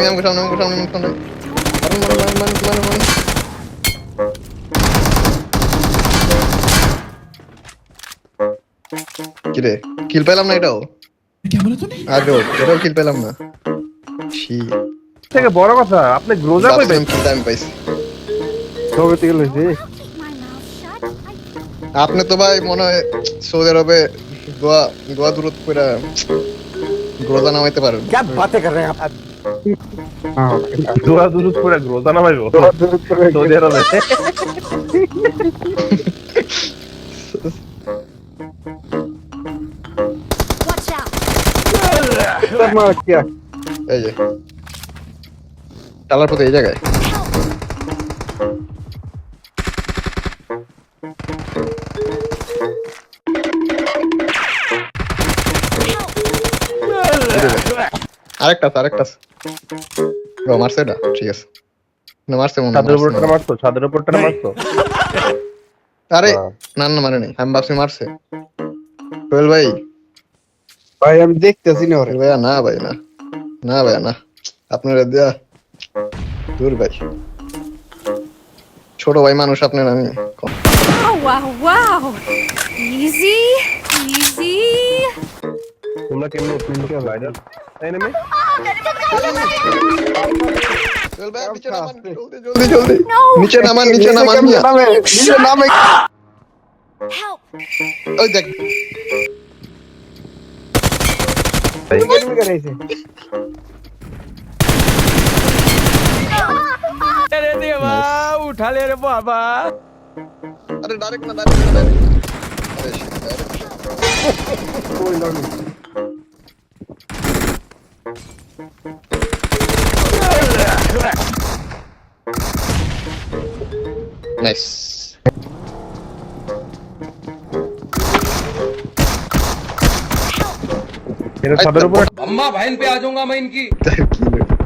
আমাকে সামনে মারুন। কিরে কিল পেলাম না এটাও আগে এটাও কিল পেলাম না থেকে বড় কথা আপনি গ্রোজা কই পাইছেন? কিল টাইম পাইছি সবে থেকে লইছি আপনি তো ভাই মনে হয় সৌদি আরবে দোয়া দূরত্ব করে গ্রোজা নামাইতে পারেন। क्या बातें कर रहे हैं आप? দোয়া দুরুদ করে গ্রোজা নামাইবো সৌদি আরবে? Watch out! মার কিয়া এই যে চালার পথে এই জায়গায় আরেকটা মারছে এটা ঠিক আছে না মারছে মনে ছাদের উপরটা মারতো আরে না মানে নেই আমি ভাবছি মারছে সোহেল ভাই ভাই আমি দেখতেছি না ওরে ভাইয়া না ভাই না আপনারা দেয়া দূর ভাই ছোট ভাই মানুষ আপনার আমি Oh wow! Easy. তোমরা কেমনে স্পিনকে রাইডার এনিমি সোহেল ভাই নিচে নামান জলদি নিচে নামান মিয়া নিচে নামে Help! ওই দেখ এনিমি করেছে अरे देवा उठा ले रे बाबा আরে ডাইরেক্ট না ওই লড়ি নাইস এর ছাদের উপর अम्मा बहन पे आ जाऊंगा मैं इनकी কি